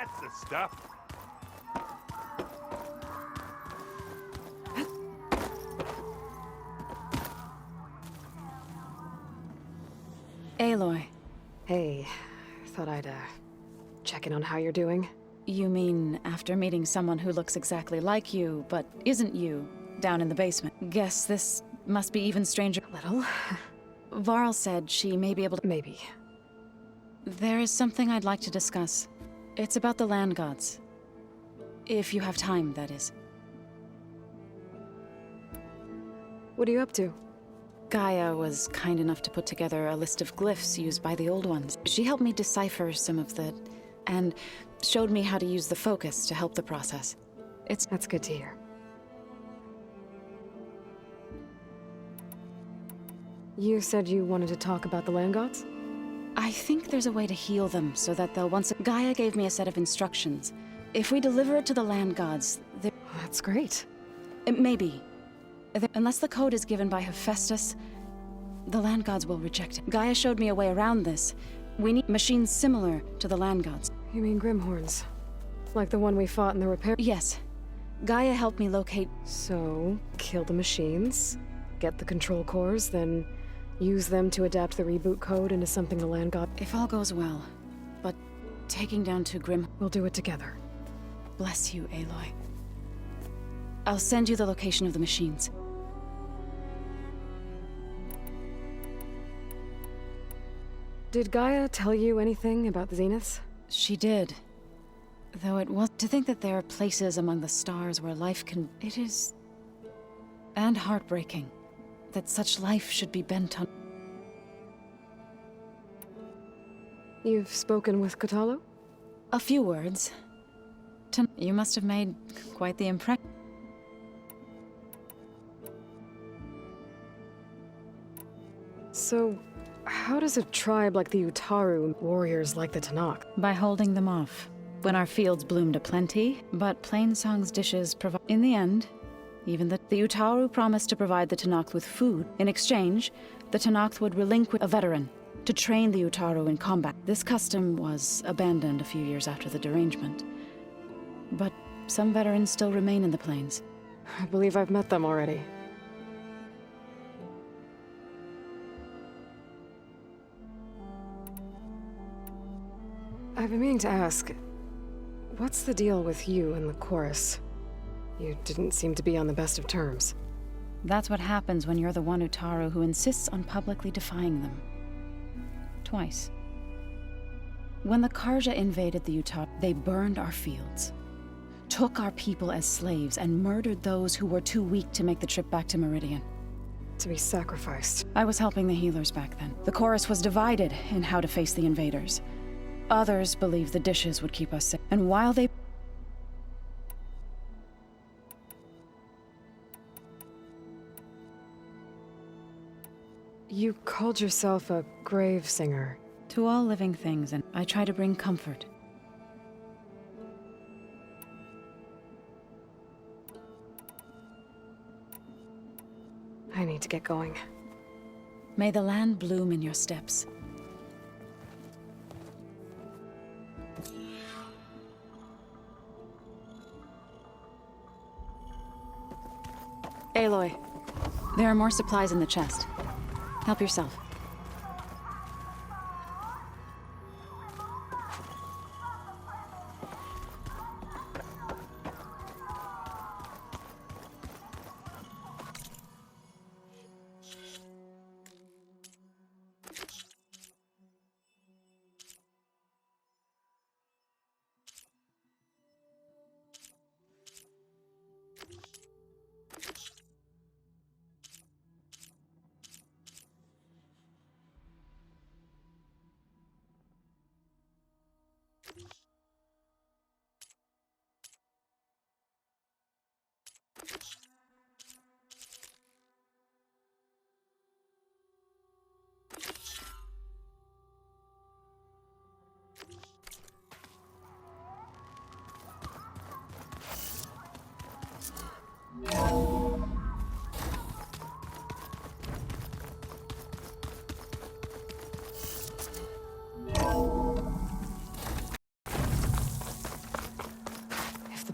That's the stuff. Aloy. Hey, thought I'd, check in on how you're doing. You mean after meeting someone who looks exactly like you, but isn't you, down in the basement? Guess this must be even stranger. A little. Varl said she may be able to— Maybe. There is something I'd like to discuss. It's about the land gods. If you have time, that is. What are you up to? Gaia was kind enough to put together a list of glyphs used by the old ones. She helped me decipher some of the... and showed me how to use the focus to help the process. That's good to hear. You said you wanted to talk about the land gods? I think there's a way to heal them so that they'll once... Gaia gave me a set of instructions. If we deliver it to the land gods, they... That's great. Maybe. Unless the code is given by Hephaestus, the land gods will reject it. Gaia showed me a way around this. We need machines similar to the land gods. You mean Grimhorns? Like the one we fought in the repair... Yes. Gaia helped me locate... So, kill the machines, get the control cores, then use them to adapt the reboot code into something the land god... If all goes well. But taking down two Grim... We'll do it together. Bless you, Aloy. I'll send you the location of the machines. Did Gaia tell you anything about the Zeniths? She did. Though it was... To think that there are places among the stars where life can... It is... And heartbreaking. That such life should be bent on... You've spoken with Kotallo? A few words. You must have made quite the impression. So, how does a tribe like the Utaru, warriors like the Tanakh? By holding them off. When our fields bloomed aplenty, but Plainsong's dishes provide... In the end, even the Utaru promised to provide the Tanakh with food. In exchange, the Tanakh would relinquish a veteran to train the Utaru in combat. This custom was abandoned a few years after the derangement. But some veterans still remain in the plains. I believe I've met them already. I've been meaning to ask, what's the deal with you and the chorus? You didn't seem to be on the best of terms. That's what happens when you're the one Utaru who insists on publicly defying them. Twice. When the Karja invaded the Utaru, they burned our fields, took our people as slaves, and murdered those who were too weak to make the trip back to Meridian. To be sacrificed. I was helping the healers back then. The chorus was divided in how to face the invaders. Others believed the dishes would keep us safe. And while they... You called yourself a grave singer. To all living things, and I try to bring comfort. I need to get going. May the land bloom in your steps. Aloy, there are more supplies in the chest. Help yourself.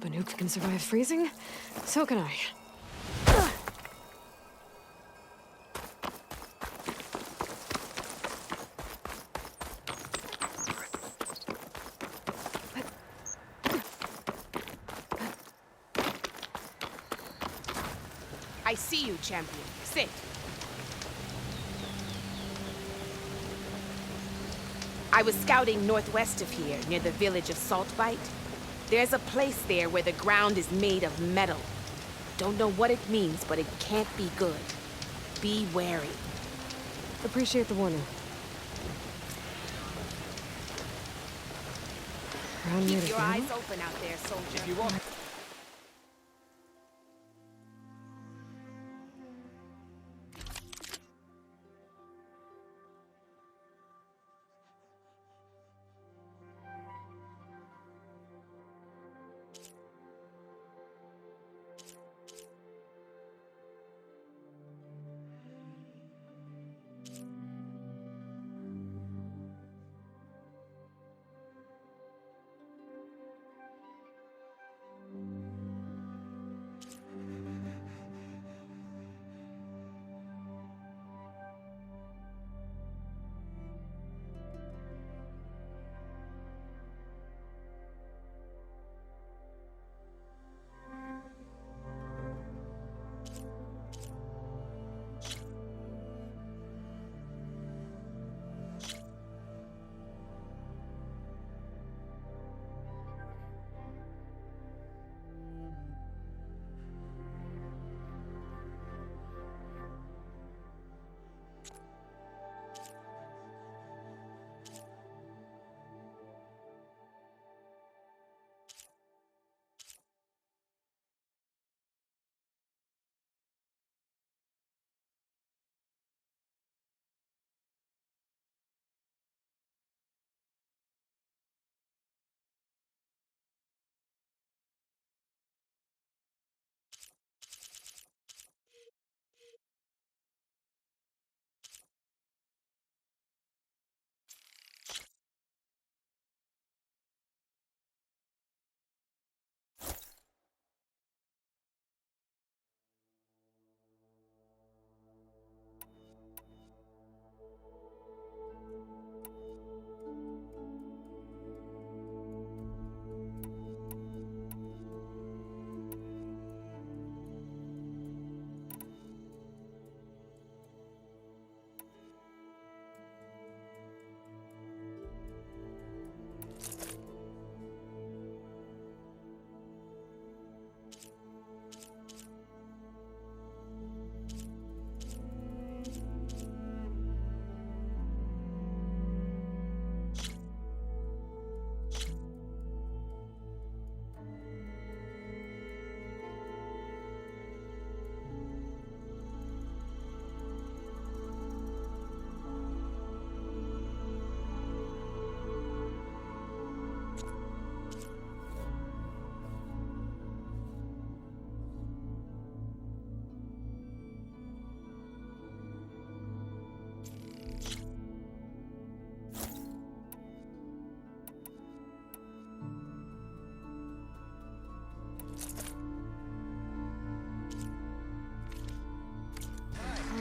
Banuk can survive freezing, so can I. I see you, champion. Sit. I was scouting northwest of here, near the village of Saltbite. There's a place there where the ground is made of metal. Don't know what it means, but it can't be good. Be wary. Appreciate the warning. Around near Keep the your family? eyes open out there, soldier. If you want.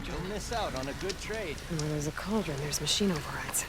You'll miss out on a good trade. And where there's a cauldron, there's machine overrides.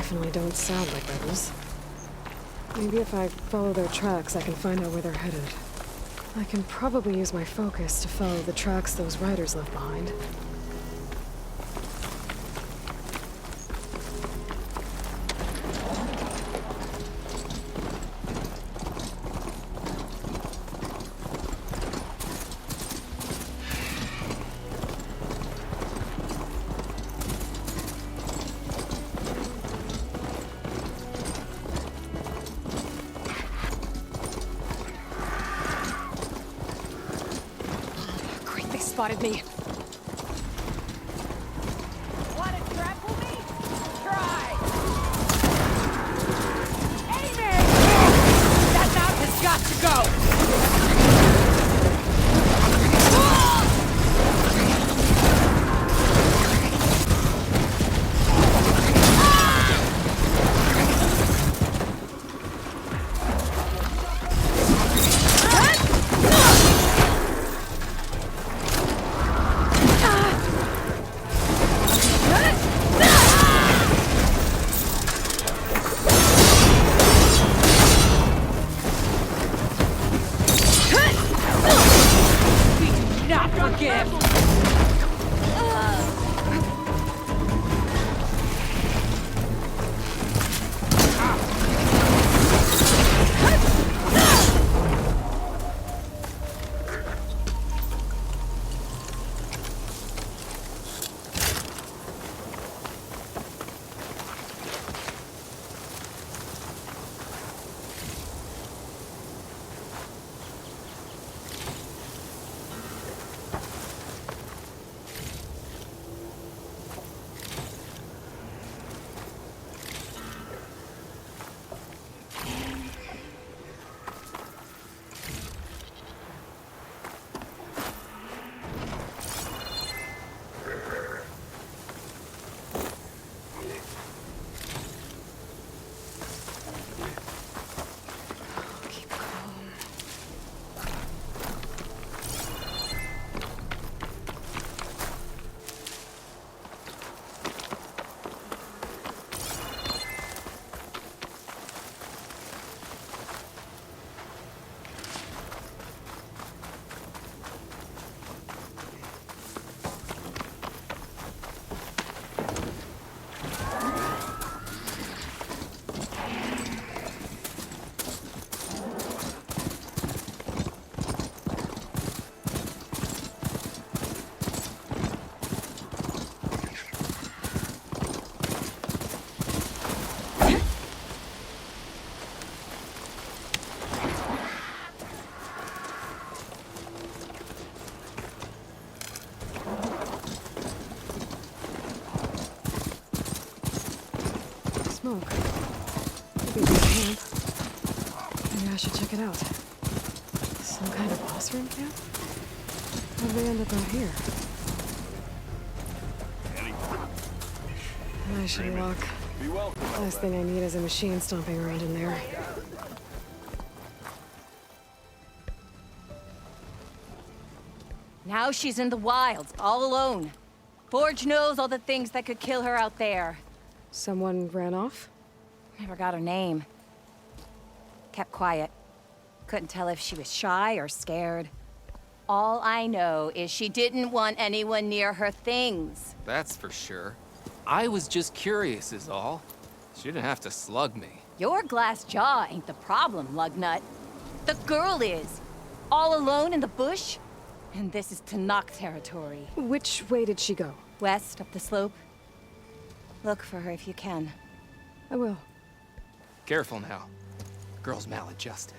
definitely don't sound like rebels. Maybe if I follow their tracks, I can find out where they're headed. I can probably use my focus to follow the tracks those riders left behind. Spotted me. Wanna trample me? Try! Aiming! That mount has got to go! Smoke. Maybe it's a camp. Maybe I should check it out. Some kind of boss room camp? How'd they end up out here? I should walk. Last thing I need is a machine stomping around in there. Now she's in the wilds, all alone. Forge knows all the things that could kill her out there. Someone ran off? Never got her name. Kept quiet. Couldn't tell if she was shy or scared. All I know is she didn't want anyone near her things. That's for sure. I was just curious is all. She didn't have to slug me. Your glass jaw ain't the problem, Lugnut. The girl is. All alone in the bush. And this is Tenakth territory. Which way did she go? West, up the slope. Look for her if you can. I will. Careful now. Girl's maladjusted.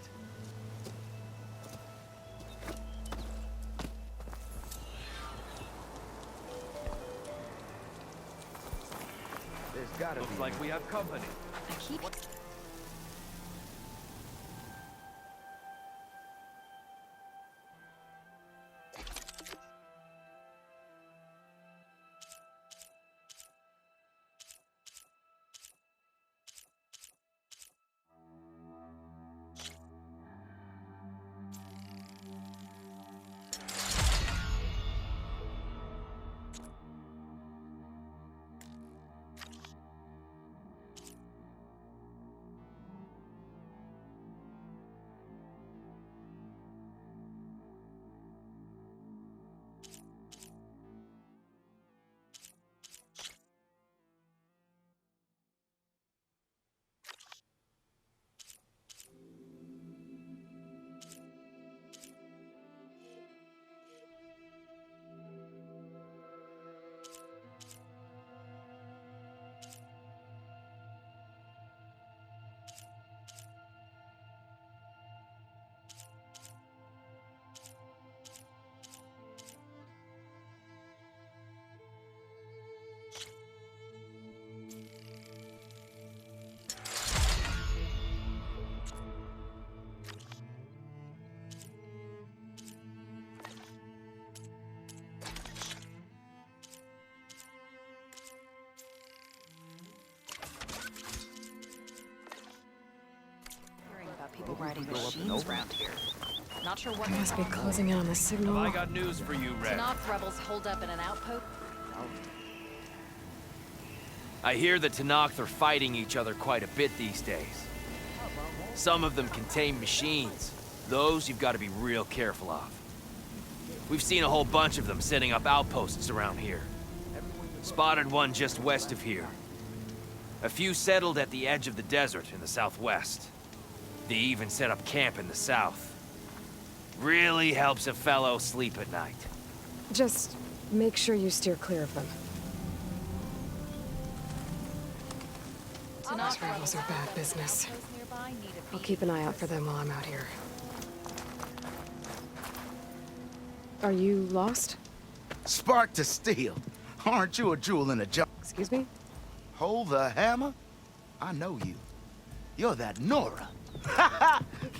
There's gotta Looks like we have company. I keep... overriding machines around here. Not sure what They must be closing in on the signal. I got news for you, Red. Tanakh rebels hold up in an outpost. I hear the Tenakth are fighting each other quite a bit these days. Some of them contain machines. Those you've got to be real careful of. We've seen a whole bunch of them setting up outposts around here. Spotted one just west of here. A few settled at the edge of the desert in the southwest. They even set up camp in the south. Really helps a fellow sleep at night. Just make sure you steer clear of them. These rebels are bad business. I'll keep an eye out for them while I'm out here. Are you lost? Spark to steel. Aren't you a jewel in a jar? Excuse me? Hold the hammer? I know you. You're that Nora.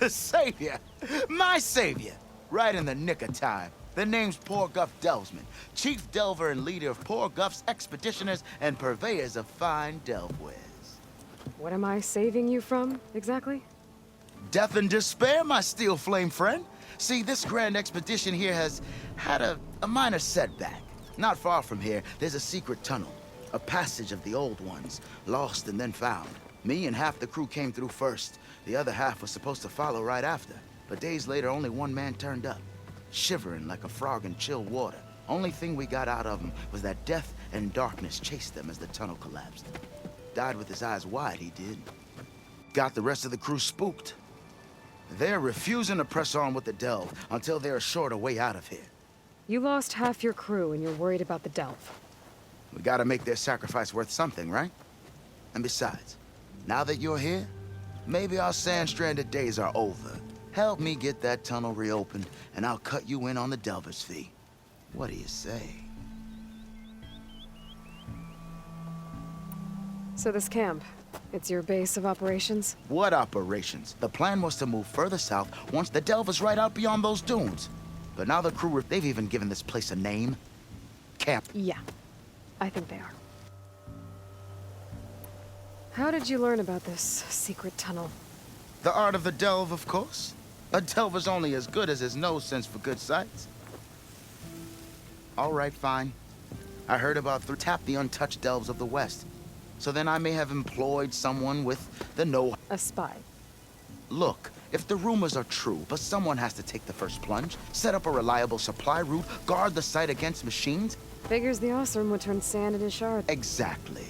The savior. My savior. Right in the nick of time. The name's Poor Guff Delvesman, chief delver and leader of Poor Guff's expeditioners and purveyors of fine delvewares. What am I saving you from, exactly? Death and despair, my steel flame friend. See, this grand expedition here has had a minor setback. Not far from here, there's a secret tunnel. A passage of the old ones, lost and then found. Me and half the crew came through first. The other half was supposed to follow right after. But days later, only one man turned up, shivering like a frog in chill water. Only thing we got out of him was that death and darkness chased them as the tunnel collapsed. Died with his eyes wide, he did. Got the rest of the crew spooked. They're refusing to press on with the delve until they're assured a way out of here. You lost half your crew and you're worried about the delve. We gotta make their sacrifice worth something, right? And besides, now that you're here, maybe our sand-stranded days are over. Help me get that tunnel reopened, and I'll cut you in on the delver's fee. What do you say? So this camp, it's your base of operations? What operations? The plan was to move further south once the delver's right out beyond those dunes. But now the crew, they've even given this place a name. Camp. Yeah, I think they are. How did you learn about this secret tunnel? The art of the delve, of course. A delver's only as good as his nose sense for good sights. All right, fine. I heard about tap the untouched delves of the West. So then I may have employed someone with the know. A spy. Look, if the rumors are true, but someone has to take the first plunge, set up a reliable supply route, guard the site against machines. Figures the Osram would turn sand into shards. Exactly.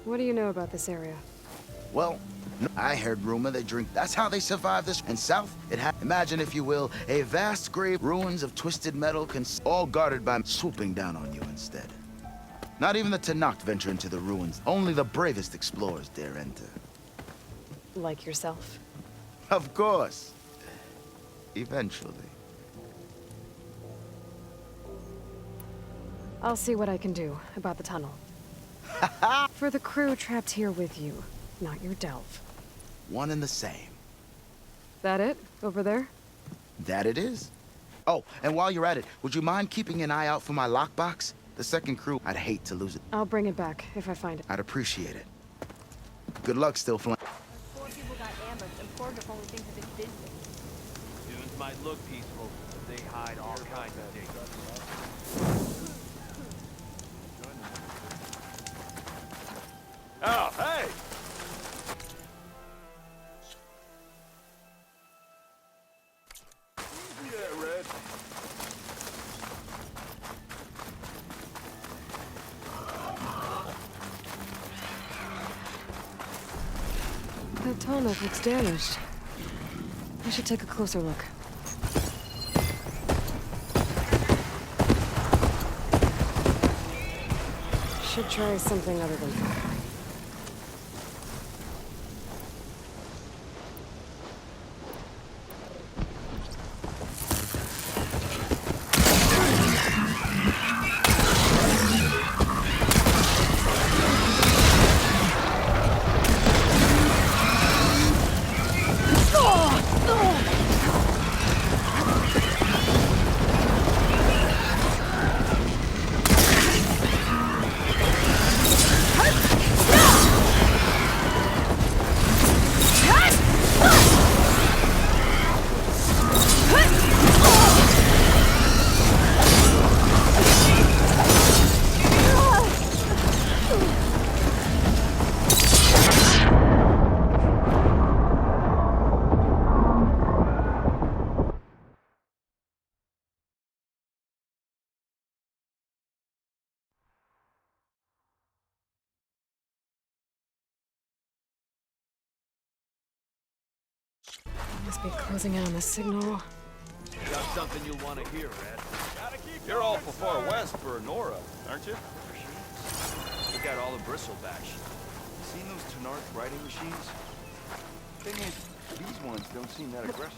What do you know about this area? Well, I heard rumor they drink. That's how they survive this. And south, imagine, if you will, a vast grave, ruins of twisted metal, all guarded by swooping down on you instead. Not even the Tenakth venture into the ruins. Only the bravest explorers dare enter. Like yourself? Of course. Eventually. I'll see what I can do about the tunnel. For the crew trapped here with you, not your delve. One and the same. That it? Over there? That it is. Oh, and while you're at it, would you mind keeping an eye out for my lockbox? The second crew, I'd hate to lose it. I'll bring it back if I find it. I'd appreciate it. Good luck, Still Flame. Four people got ambushed, and Porgriff only thinks of his business. Dunes might look peaceful, but they hide all kinds of things. Oh, hey! Yeah, Red. That tunnel looks damaged. I should take a closer look. Should try something other than fire. Must be closing in on the signal. Got something you'll want to hear, Red. You're awful far west for Nora, aren't you? We got all the bristleback shit. Seen those Tenarth riding machines? Thing is, these ones don't seem that aggressive.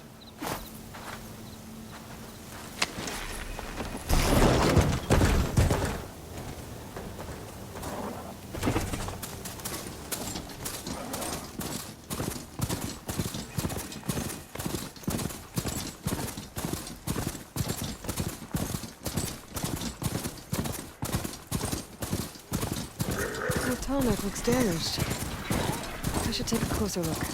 The Talmud looks damaged. I should take a closer look.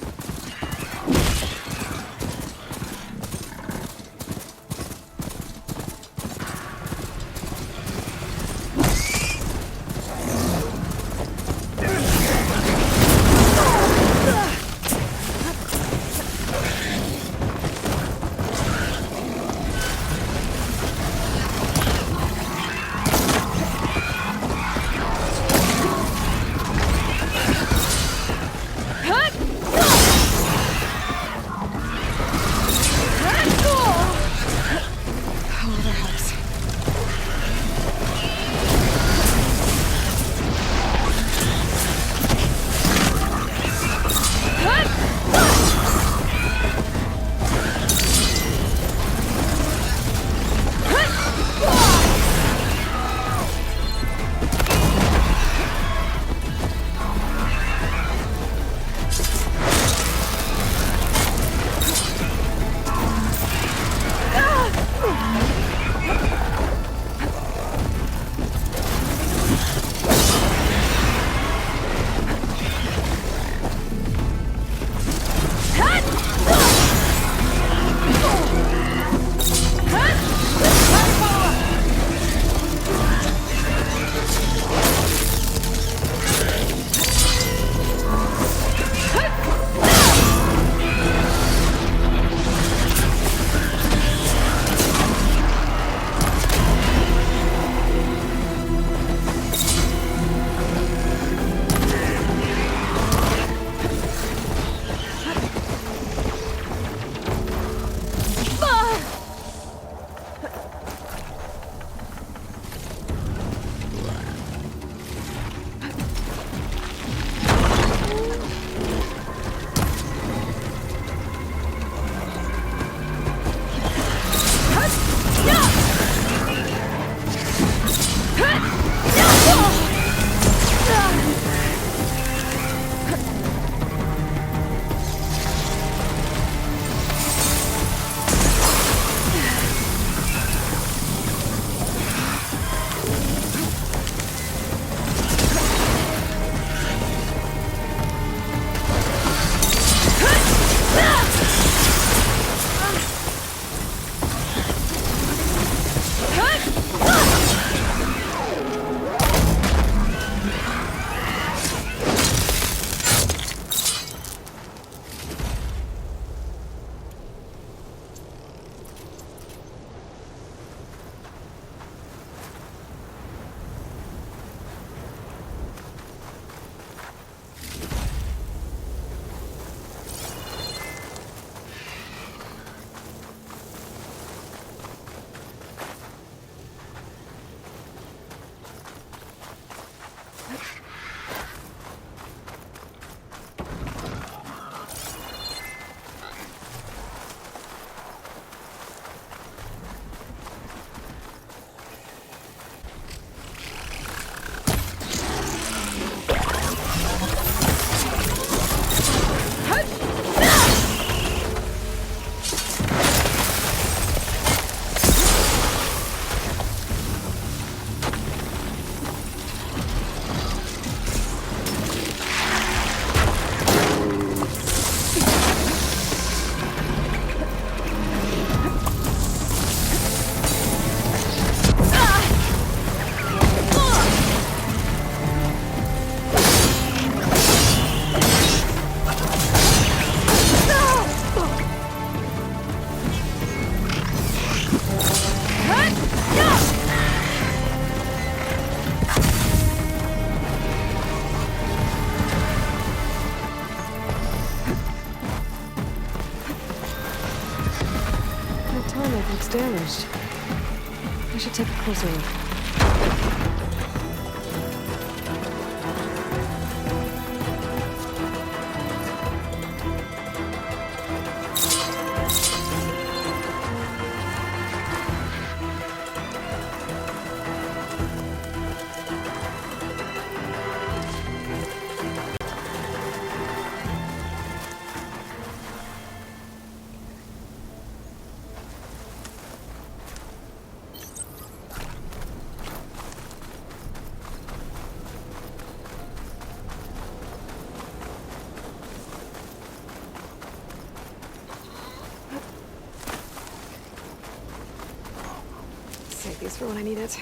Cut! We should take a closer look. Save these for when I need it.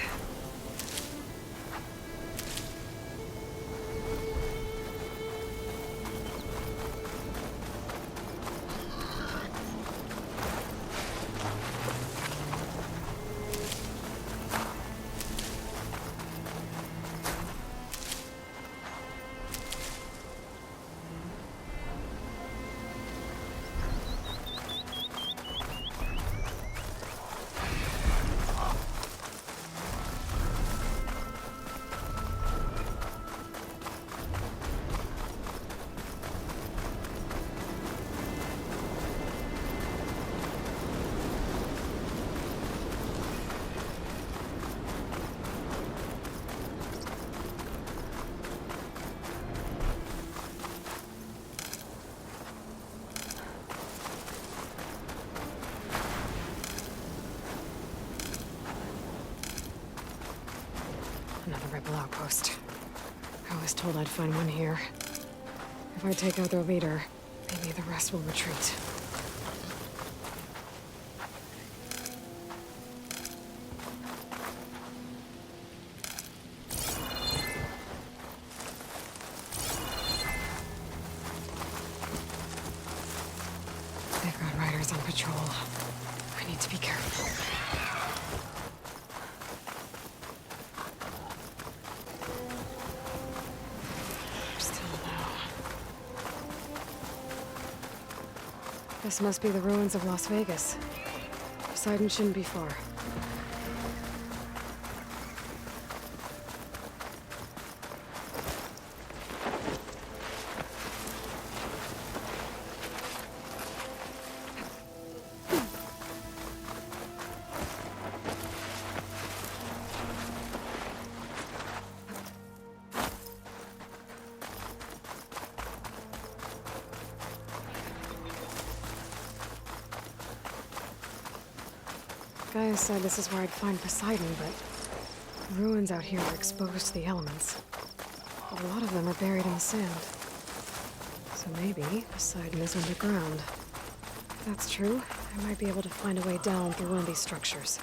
Another rebel outpost. I was told I'd find one here. If I take out their leader, maybe the rest will retreat. They've got riders on patrol. I need to be careful. This must be the ruins of Las Vegas. Poseidon shouldn't be far. Gaius said this is where I'd find Poseidon, but the ruins out here are exposed to the elements. A lot of them are buried in the sand. So maybe Poseidon is underground. If that's true, I might be able to find a way down through one of these structures.